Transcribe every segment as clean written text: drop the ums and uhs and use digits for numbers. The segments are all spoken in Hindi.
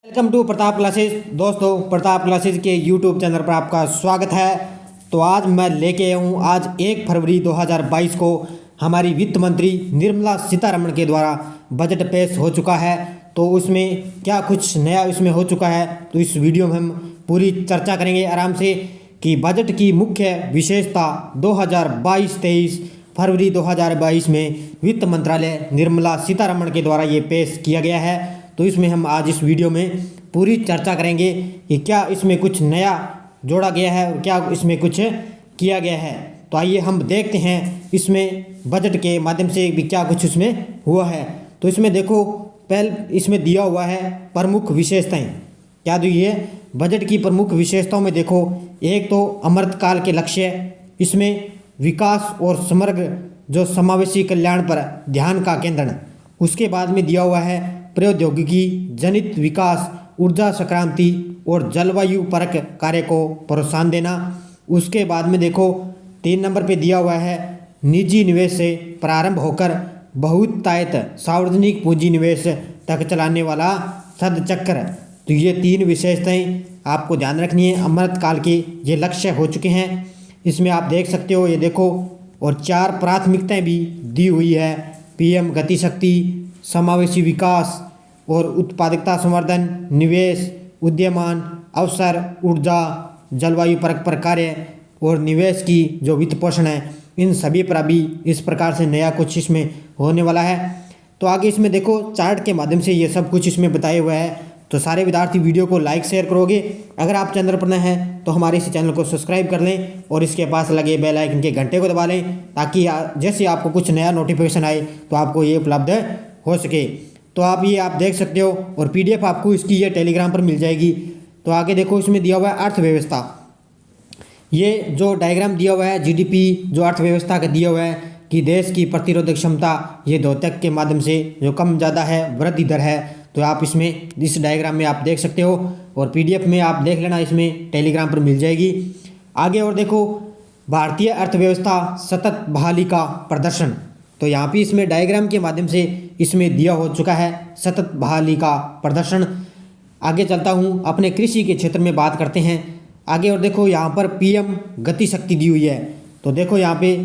Welcome to Pratap classes. दोस्तों, प्रताप क्लासेस के यूट्यूब चैनल पर आपका स्वागत है। तो आज मैं लेके आया हूँ, आज 1 फरवरी 2022 को हमारी वित्त मंत्री निर्मला सीतारमण के द्वारा बजट पेश हो चुका है। तो उसमें क्या कुछ नया इसमें हो चुका है, तो इस वीडियो में हम पूरी चर्चा करेंगे आराम से कि बजट की मुख्य विशेषता 2022-23 फरवरी 2022 में वित्त मंत्रालय निर्मला सीतारमण के द्वारा ये पेश किया गया है। तो इसमें हम आज इस वीडियो में पूरी चर्चा करेंगे कि क्या इसमें कुछ नया जोड़ा गया है और क्या इसमें कुछ किया गया है। तो आइए हम देखते हैं इसमें बजट के माध्यम से भी क्या कुछ इसमें हुआ है। तो इसमें देखो, पहले इसमें दिया हुआ है प्रमुख विशेषताएं। क्या दी है बजट की प्रमुख विशेषताओं में? देखो, एक तो अमृतकाल के लक्ष्य, इसमें विकास और समग्र जो समावेशी कल्याण पर ध्यान का केंद्रण। उसके बाद में दिया हुआ है प्रौद्योगिकी जनित विकास, ऊर्जा संक्रांति और जलवायु परक कार्य को प्रोत्साहन देना। उसके बाद में देखो 3 नंबर पे दिया हुआ है निजी निवेश से प्रारंभ होकर बहुतायत सार्वजनिक पूंजी निवेश तक चलाने वाला सदचक्र। तो ये 3 विशेषताएं आपको ध्यान रखनी है। अमृतकाल के ये लक्ष्य हो चुके हैं, इसमें आप देख सकते हो, ये देखो। और 4 प्राथमिकताएं भी दी हुई है, पीएम गति शक्ति, समावेशी विकास और उत्पादकता संवर्धन, निवेश, उद्यमान अवसर, ऊर्जा, जलवायु परक पर कार्य और निवेश की जो वित्त पोषण है, इन सभी पर भी इस प्रकार से नया कुछ इसमें होने वाला है। तो आगे इसमें देखो चार्ट के माध्यम से ये सब कुछ इसमें बताया हुआ है। तो सारे विद्यार्थी वीडियो को लाइक शेयर करोगे। अगर आप चैनल पर नए हैं तो हमारे इस चैनल को सब्सक्राइब कर लें और इसके पास लगे बेल आइकन के घंटे को दबा लें, ताकि जैसे आपको कुछ नया नोटिफिकेशन आए तो आपको ये उपलब्ध हो सके। तो आप देख सकते हो और पीडीएफ आपको इसकी ये टेलीग्राम पर मिल जाएगी। तो आगे देखो, इसमें दिया हुआ है अर्थव्यवस्था। ये जो डायग्राम दिया हुआ है जीडीपी जो अर्थव्यवस्था का दिया हुआ है कि देश की प्रतिरोधक क्षमता ये द्योतक के माध्यम से जो कम ज़्यादा है वृद्धि दर है। तो आप इसमें इस डायग्राम में आप देख सकते हो और पीडीएफ में आप देख लेना, इसमें टेलीग्राम पर मिल जाएगी। आगे और देखो भारतीय अर्थव्यवस्था सतत बहाली का प्रदर्शन। तो यहाँ पे इसमें डायग्राम के माध्यम से इसमें दिया हो चुका है सतत बहाली का प्रदर्शन। आगे चलता हूँ, अपने कृषि के क्षेत्र में बात करते हैं आगे। और देखो यहाँ पर पीएम गति शक्ति दी हुई है। तो देखो यहाँ पे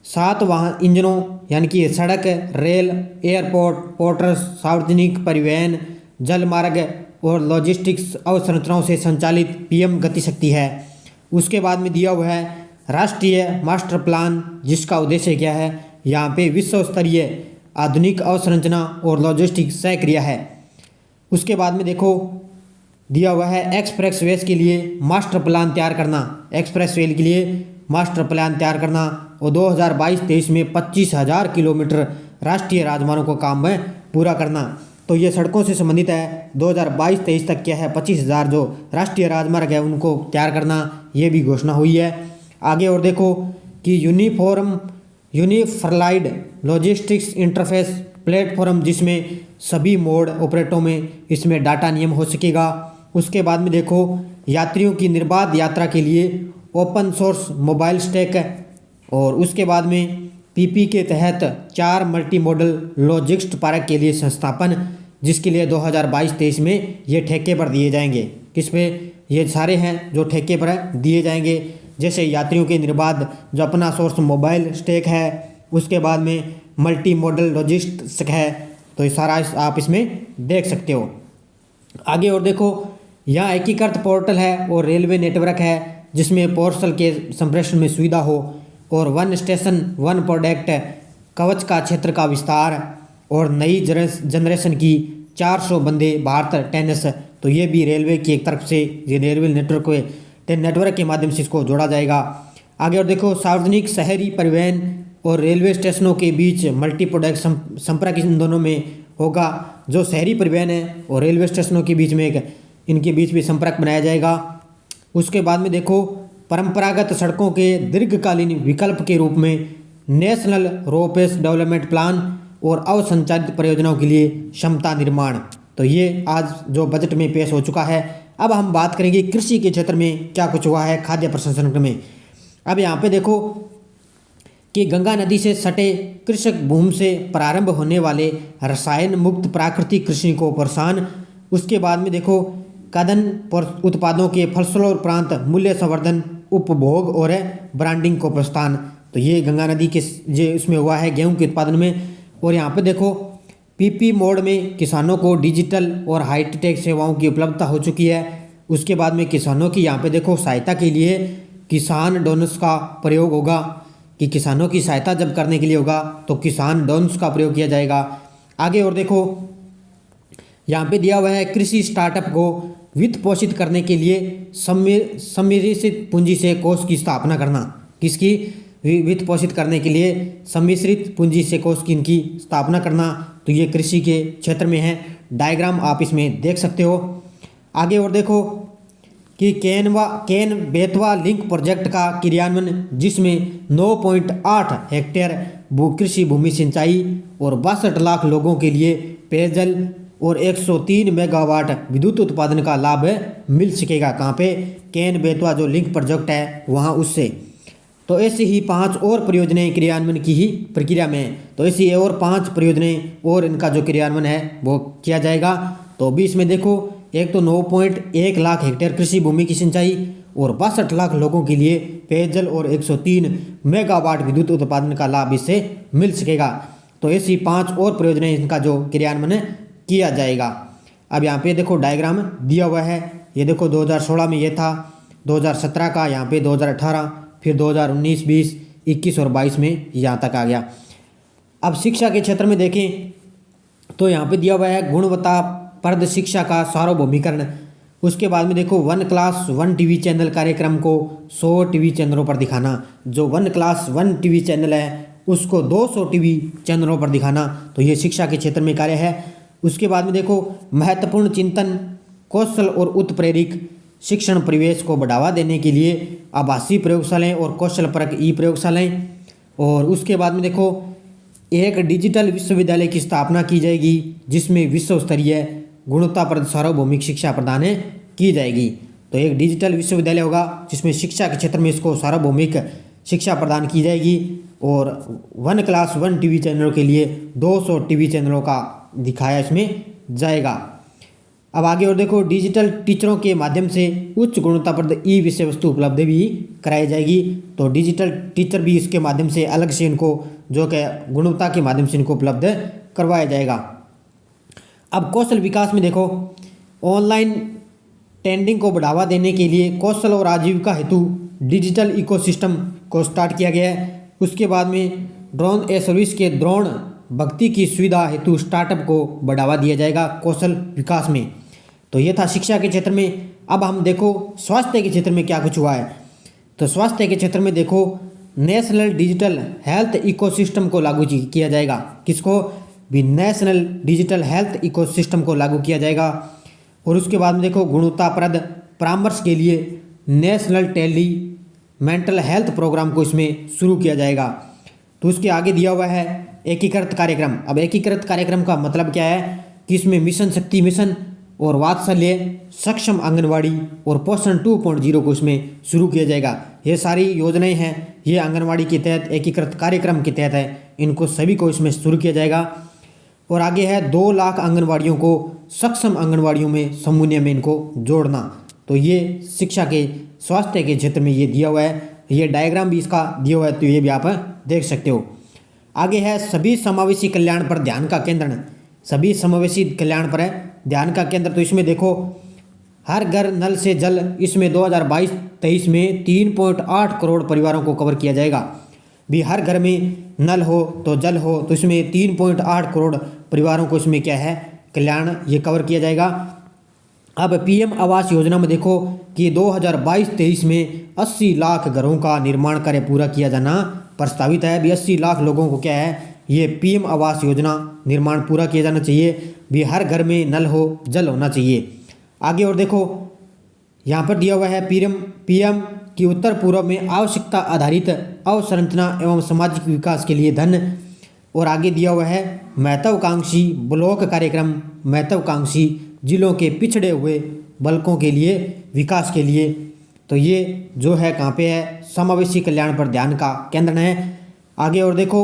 7 वाहन इंजनों यानी कि सड़क, रेल, एयरपोर्ट, पोर्ट्स, सार्वजनिक परिवहन, जल मार्ग और लॉजिस्टिक्स अवसंरचनाओं से संचालित पीएम गति शक्ति है। उसके बाद में दिया हुआ है राष्ट्रीय मास्टर प्लान, जिसका उद्देश्य क्या है, यहाँ पे विश्व स्तरीय आधुनिक अवसंरचना और लॉजिस्टिक्स सक्रिया है। उसके बाद में देखो दिया हुआ है एक्सप्रेस वेज के लिए मास्टर प्लान तैयार करना, एक्सप्रेस रेल के लिए मास्टर प्लान तैयार करना और 2022-23 में 25,000 किलोमीटर राष्ट्रीय राजमार्गों को काम में पूरा करना। तो ये सड़कों से संबंधित है। 2022-23 तक क्या है, 25,000 जो राष्ट्रीय राजमार्ग है उनको तैयार करना, ये भी घोषणा हुई है। आगे और देखो कि यूनिफर्लाइड लॉजिस्टिक्स इंटरफेस प्लेटफॉर्म, जिसमें सभी मोड ऑपरेटरों में इसमें डाटा नियम हो सकेगा। उसके बाद में देखो यात्रियों की निर्बाध यात्रा के लिए ओपन सोर्स मोबाइल स्टैक। और उसके बाद में पीपी के तहत 4 मल्टी मॉडल लॉजिस्टिक्स पार्क के लिए संस्थापन, जिसके लिए 2022-23 में ये ठेके पर दिए जाएंगे। किस पे? ये सारे हैं जो ठेके पर दिए जाएंगे, जैसे यात्रियों के निर्बाध जो अपना सोर्स मोबाइल स्टैक है, उसके बाद में मल्टी मॉडल लॉजिस्टिक्स है। तो ये सारा आप इसमें देख सकते हो। आगे और देखो यहाँ एकीकृत पोर्टल है और रेलवे नेटवर्क है, जिसमें पोर्टल के संप्रेषण में सुविधा हो और वन स्टेशन वन प्रोडक्ट कवच का क्षेत्र का विस्तार और नई जनरेशन की 400 वंदे भारत टेनिस। तो ये भी रेलवे की एक तरफ से ये रेलवे नेटवर्क के माध्यम से इसको जोड़ा जाएगा। आगे और देखो सार्वजनिक शहरी परिवहन और रेलवे स्टेशनों के बीच मल्टी प्रोडक्ट संपर्क इन दोनों में होगा। जो शहरी परिवहन है और रेलवे स्टेशनों के बीच में इनके बीच भी संपर्क बनाया जाएगा। उसके बाद में देखो परंपरागत सड़कों के दीर्घकालीन विकल्प के रूप में नेशनल रोपेस डेवलपमेंट प्लान और अवसंचालित परियोजनाओं के लिए क्षमता निर्माण। तो ये आज जो बजट में पेश हो चुका है। अब हम बात करेंगे कृषि के क्षेत्र में क्या कुछ हुआ है खाद्य प्रसंस्करण में। अब यहाँ पे देखो कि गंगा नदी से सटे कृषक भूमि से प्रारंभ होने वाले रसायन मुक्त प्राकृतिक कृषि को प्रोत्साहन उसके बाद में देखो खाद्यान्न उत्पादों के फलस्वरूप मूल्य संवर्धन, उपभोग और ब्रांडिंग को प्रोत्साहन। तो ये गंगा नदी के जो इसमें हुआ है गेहूं के उत्पादन में। और यहाँ पे देखो पीपी मोड में किसानों को डिजिटल और हाईटेक सेवाओं की उपलब्धता हो चुकी है। उसके बाद में किसानों की यहाँ पे देखो सहायता के लिए किसान डोनर्स का प्रयोग होगा, कि किसानों की सहायता जब करने के लिए होगा तो किसान डोनर्स का प्रयोग किया जाएगा। आगे और देखो यहाँ पे दिया हुआ है कृषि स्टार्टअप को वित्त पोषित करने के लिए सम्मिश्रित पूंजी से कोष की स्थापना करना। किसकी? वित्त पोषित करने के लिए सम्मिश्रित पूंजी से कोष की इनकी स्थापना करना। तो ये कृषि के क्षेत्र में है। डायग्राम आप इसमें देख सकते हो। आगे और देखो कि केन बेतवा लिंक प्रोजेक्ट का क्रियान्वयन, जिसमें 9.8 हेक्टेयर कृषि भूमि सिंचाई और 62 लाख लोगों के लिए पेयजल और 103 मेगावाट विद्युत उत्पादन का लाभ मिल सकेगा। कहाँ पे? केन बेतवा जो लिंक प्रोजेक्ट है वहाँ उससे। तो ऐसी ही 5 और परियोजनाएं क्रियान्वयन की ही प्रक्रिया में है। तो ऐसी और 5 परियोजनाएं और इनका जो क्रियान्वयन है वो किया जाएगा। तो अभी इसमें देखो एक तो 9.1 लाख हेक्टेयर कृषि भूमि की सिंचाई और 62 लाख लोगों के लिए पेयजल और 103 मेगावाट विद्युत उत्पादन का लाभ इससे मिल सकेगा। तो ऐसी 5 और परियोजनाएं इनका जो क्रियान्वयन किया जाएगा। अब यहाँ पे देखो डायग्राम दिया हुआ है। ये देखो 2016 में ये था, 2017 का यहाँ पे 2018, फिर 2019, 20, 21 और 22 में यहाँ तक आ गया। अब शिक्षा के क्षेत्र में देखें तो यहाँ पे दिया हुआ है गुणवत्ताप्रद शिक्षा का सार्वभौमिकरण। उसके बाद में देखो 1 क्लास 1 टीवी चैनल कार्यक्रम को 100 टीवी चैनलों पर दिखाना। जो 1 क्लास 1 टीवी चैनल है उसको 200 टीवी चैनलों पर दिखाना। तो ये शिक्षा के क्षेत्र में कार्य है। उसके बाद में देखो महत्वपूर्ण चिंतन, कौशल और उत्प्रेरक शिक्षण परिवेश को बढ़ावा देने के लिए आभासी प्रयोगशालाएं और कौशलपरक ई प्रयोगशालाएं। और उसके बाद में देखो एक डिजिटल विश्वविद्यालय की स्थापना की जाएगी, जिसमें विश्व स्तरीय गुणवत्ताप्रद सार्वभौमिक शिक्षा प्रदान की जाएगी। तो एक डिजिटल विश्वविद्यालय होगा जिसमें शिक्षा के क्षेत्र में इसको सार्वभौमिक शिक्षा प्रदान की जाएगी। और 1 क्लास 1 टीवी चैनलों के लिए 200 टीवी चैनलों का दिखाया इसमें जाएगा। अब आगे और देखो डिजिटल टीचरों के माध्यम से उच्च गुणवत्ताप्रद ई विषय वस्तु उपलब्ध भी कराई जाएगी। तो डिजिटल टीचर भी इसके माध्यम से अलग से इनको जो कि गुणवत्ता के माध्यम से इनको उपलब्ध करवाया जाएगा। अब कौशल विकास में देखो ऑनलाइन ट्रेंडिंग को बढ़ावा देने के लिए कौशल और आजीविका हेतु डिजिटल इकोसिस्टम को स्टार्ट किया गया है। उसके बाद में ड्रोन ए सर्विस के ड्रोन भक्ति की सुविधा हेतु स्टार्टअप को बढ़ावा दिया जाएगा कौशल विकास में। तो ये था शिक्षा के क्षेत्र में। अब हम देखो स्वास्थ्य के क्षेत्र में क्या कुछ हुआ है। तो स्वास्थ्य के क्षेत्र में देखो नेशनल डिजिटल हेल्थ इकोसिस्टम को लागू किया जाएगा। किसको? भी नेशनल डिजिटल हेल्थ इकोसिस्टम को लागू किया जाएगा। और उसके बाद में देखो गुणवत्ताप्रद परामर्श के लिए national tele mental health programme को इसमें शुरू किया जाएगा। तो उसके आगे दिया हुआ है एकीकृत कार्यक्रम। अब एकीकृत कार्यक्रम का मतलब क्या है कि इसमें मिशन शक्ति मिशन और वात्सल्य सक्षम आंगनवाड़ी और पोषण 2.0 को इसमें शुरू किया जाएगा। ये सारी योजनाएं हैं, ये आंगनवाड़ी के तहत एकीकृत कार्यक्रम के तहत है। इनको सभी को इसमें शुरू किया जाएगा। और आगे है 2 लाख आंगनवाड़ियों को सक्षम आंगनवाड़ियों में समूह में इनको जोड़ना। तो ये शिक्षा के स्वास्थ्य के क्षेत्र में ये दिया हुआ है। ये डायग्राम भी इसका दिया हुआ है, तो ये भी आप देख सकते हो। आगे है सभी समावेशी कल्याण पर ध्यान का केंद्र। सभी समावेशी कल्याण पर है ध्यान का केंद्र। तो इसमें देखो हर घर नल से जल, इसमें 2022-23 में 3.8 करोड़ परिवारों को कवर किया जाएगा। भी हर घर में नल हो तो जल हो, तो इसमें 3.8 करोड़ परिवारों को इसमें क्या है कल्याण ये कवर किया जाएगा। अब पीएम आवास योजना में देखो कि 2022-23 में 80 लाख घरों का निर्माण कार्य पूरा किया जाना प्रस्तावित है। भी 80 लाख लोगों को क्या है ये पीएम आवास योजना निर्माण पूरा किया जाना चाहिए। भी हर घर में नल हो जल होना चाहिए। आगे और देखो यहाँ पर दिया हुआ है पीएम की उत्तर पूर्व में आवश्यकता आधारित अवसंरचना एवं सामाजिक विकास के लिए धन। और आगे दिया हुआ है महत्वाकांक्षी ब्लॉक कार्यक्रम महत्वाकांक्षी जिलों के पिछड़े हुए बल्कों के लिए विकास के लिए। तो ये जो है कहाँ पे है समावेशी कल्याण पर ध्यान का केंद्र है। आगे और देखो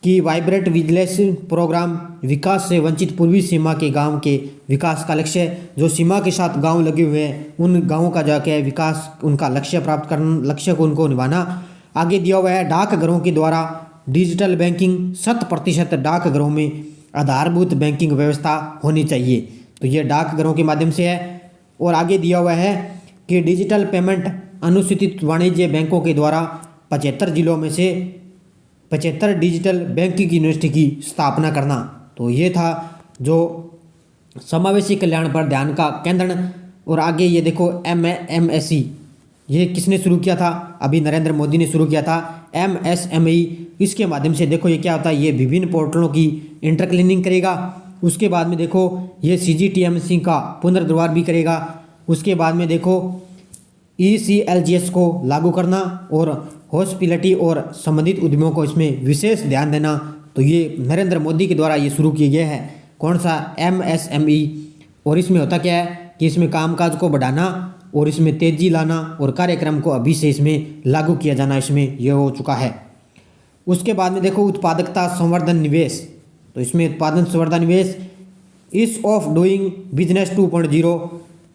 कि वाइब्रेंट विजिलेंस प्रोग्राम विकास से वंचित पूर्वी सीमा के गांव के विकास का लक्ष्य है। जो सीमा के साथ गांव लगे हुए हैं उन गांवों का जाके विकास, उनका लक्ष्य प्राप्त करना, लक्ष्य को उनको निभाना। आगे दिया हुआ है डाकघरों के द्वारा डिजिटल बैंकिंग 100% डाकघरों में आधारभूत बैंकिंग व्यवस्था होनी चाहिए। तो ये डाकघरों के माध्यम से है। और आगे दिया हुआ है कि डिजिटल पेमेंट अनुसूचित वाणिज्य बैंकों के द्वारा 75 जिलों में से 75 डिजिटल बैंकिंग यूनिवर्सिटी की स्थापना करना। तो ये था जो समावेशी कल्याण पर ध्यान का केंद्रण। और आगे ये देखो MSME, ये किसने शुरू किया था? अभी नरेंद्र मोदी ने शुरू किया था MSME। इसके माध्यम से देखो ये क्या होता है, ये विभिन्न पोर्टलों की इंटरक्लिनिंग करेगा। उसके बाद में देखो ये CGTMC का पुनर्द्वार भी करेगा। उसके बाद में देखो ECLGS को लागू करना और हॉस्पिटलिटी और संबंधित उद्यमों को इसमें विशेष ध्यान देना। तो ये नरेंद्र मोदी के द्वारा ये शुरू किया गया है। कौन सा? MSME। और इसमें होता क्या है कि इसमें कामकाज को बढ़ाना और इसमें तेजी लाना और कार्यक्रम को अभी से इसमें लागू किया जाना, इसमें यह हो चुका है। उसके बाद में देखो उत्पादकता संवर्धन निवेश। तो इसमें उत्पादन संवर्धन निवेश ईज ऑफ डूइंग बिजनेस 2.0।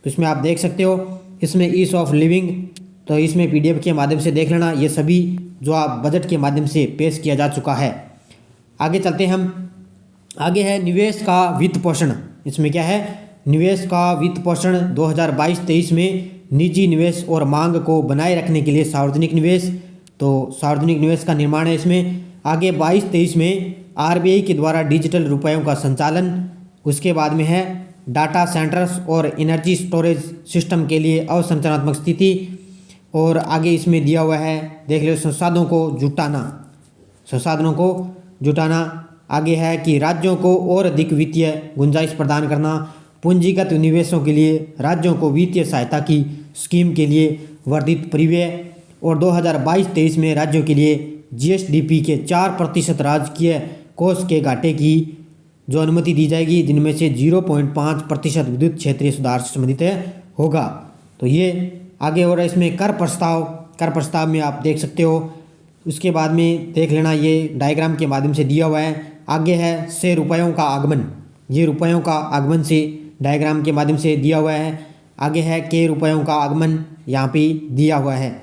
तो इसमें आप देख सकते हो, इसमें ईज ऑफ लिविंग, तो इसमें PDF के माध्यम से देख लेना। ये सभी जो आप बजट के माध्यम से पेश किया जा चुका है। आगे चलते हैं हम। आगे है निवेश का वित्त पोषण। इसमें क्या है? निवेश का वित्त पोषण 2022-23 में निजी निवेश और मांग को बनाए रखने के लिए सार्वजनिक निवेश। तो सार्वजनिक निवेश का निर्माण है इसमें। आगे 22-23 में RBI के द्वारा डिजिटल रुपयों का संचालन। उसके बाद में है डाटा सेंटर्स और एनर्जी स्टोरेज सिस्टम के लिए अवसंरचनात्मक स्थिति। और आगे इसमें दिया हुआ है, देख लो, संसाधनों को जुटाना। आगे है कि राज्यों को और अधिक वित्तीय गुंजाइश प्रदान करना। पूंजीगत निवेशों के लिए राज्यों को वित्तीय सहायता की स्कीम के लिए वर्धित परिव्यय। और 2022-23 में राज्यों के लिए GSDP के 4% राजकीय कोष के घाटे की जो अनुमति दी जाएगी, जिनमें से 0.5% विद्युत क्षेत्रीय सुधार से संबंधित होगा। तो ये आगे हो रहा है। इसमें कर प्रस्ताव में आप देख सकते हो। उसके बाद में देख लेना, ये डायग्राम के माध्यम से दिया हुआ है। आगे है से रुपयों का आगमन। ये रुपयों का आगमन से डायग्राम के माध्यम से दिया हुआ है। आगे है के रुपयों का आगमन, यहाँ पे दिया हुआ है।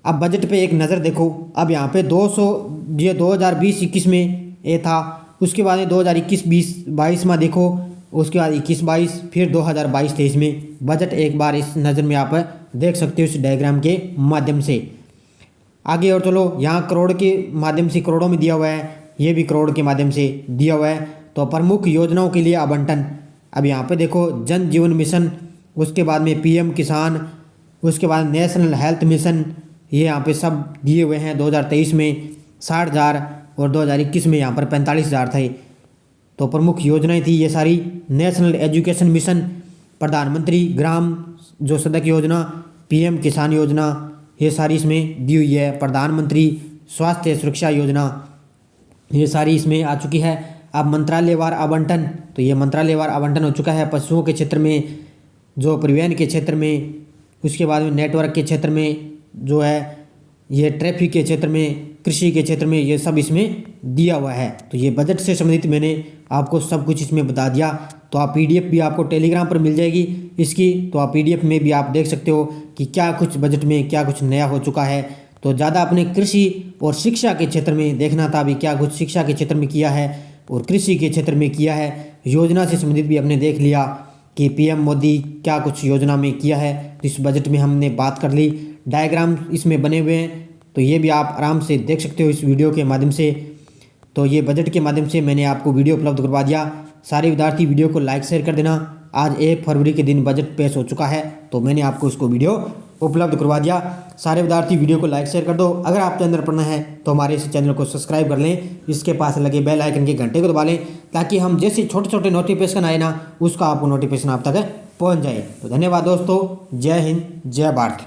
अब बजट पे एक नज़र देखो। अब यहाँ पे 2020-21 में ये था। उसके बाद 2021-22 में देखो। उसके बाद 21-22, फिर 2022-23 में बजट एक बार इस नज़र में आप देख सकते हो इस डायग्राम के माध्यम से। आगे और चलो, यहाँ करोड़ के माध्यम से, करोड़ों में दिया हुआ है, ये भी करोड़ के माध्यम से दिया हुआ है। तो प्रमुख योजनाओं के लिए आवंटन, अब यहाँ पे देखो जन जीवन मिशन, उसके बाद में PM किसान, उसके बाद नेशनल हेल्थ मिशन, ये यहाँ पे सब दिए हुए हैं। 2023 में 60,000 और 2021 में यहाँ पर 45,000 थे। तो प्रमुख योजनाएं थी ये सारी। नेशनल एजुकेशन मिशन, प्रधानमंत्री ग्राम जो सड़क योजना, PM किसान योजना, ये सारी इसमें दी हुई है। प्रधानमंत्री स्वास्थ्य सुरक्षा योजना, ये सारी इसमें आ चुकी है। अब मंत्रालयवार आवंटन, तो ये मंत्रालयवार आवंटन हो चुका है। पशुओं के क्षेत्र में, जो परिवहन के क्षेत्र में, उसके बाद में नेटवर्क के क्षेत्र में, जो है ये ट्रैफिक के क्षेत्र में, कृषि के क्षेत्र में, ये सब इसमें दिया हुआ है। तो ये बजट से संबंधित मैंने आपको सब कुछ इसमें बता दिया। तो आप PDF भी आपको टेलीग्राम पर मिल जाएगी इसकी। तो आप PDF में भी आप देख सकते हो कि क्या कुछ बजट में क्या कुछ नया हो चुका है। तो ज़्यादा अपने कृषि और शिक्षा के क्षेत्र में देखना था, अभी क्या कुछ शिक्षा के क्षेत्र में किया है और कृषि के क्षेत्र में किया है। योजना से संबंधित भी हमने देख लिया कि PM मोदी क्या कुछ योजना में किया है। तो इस बजट में हमने बात कर ली। डायग्राम इसमें बने हुए हैं, तो ये भी आप आराम से देख सकते हो इस वीडियो के माध्यम से। तो ये बजट के माध्यम से मैंने आपको वीडियो उपलब्ध करवा दिया। सारे विद्यार्थी वीडियो को लाइक शेयर कर देना। आज 1 फरवरी के दिन बजट पेश हो चुका है, तो मैंने आपको इसको वीडियो उपलब्ध करवा दिया। सारे विद्यार्थी वीडियो को लाइक शेयर कर दो। अगर आप चैनल पर नए हैं तो हमारे इस चैनल को सब्सक्राइब कर लें। इसके पास लगे बेल आइकन के घंटे को दबा लें, ताकि हम जैसे छोटे छोटे नोटिफिकेशन आए ना, उसका आपको नोटिफिकेशन आप तक पहुँच जाए। तो धन्यवाद दोस्तों। जय हिंद, जय भारत।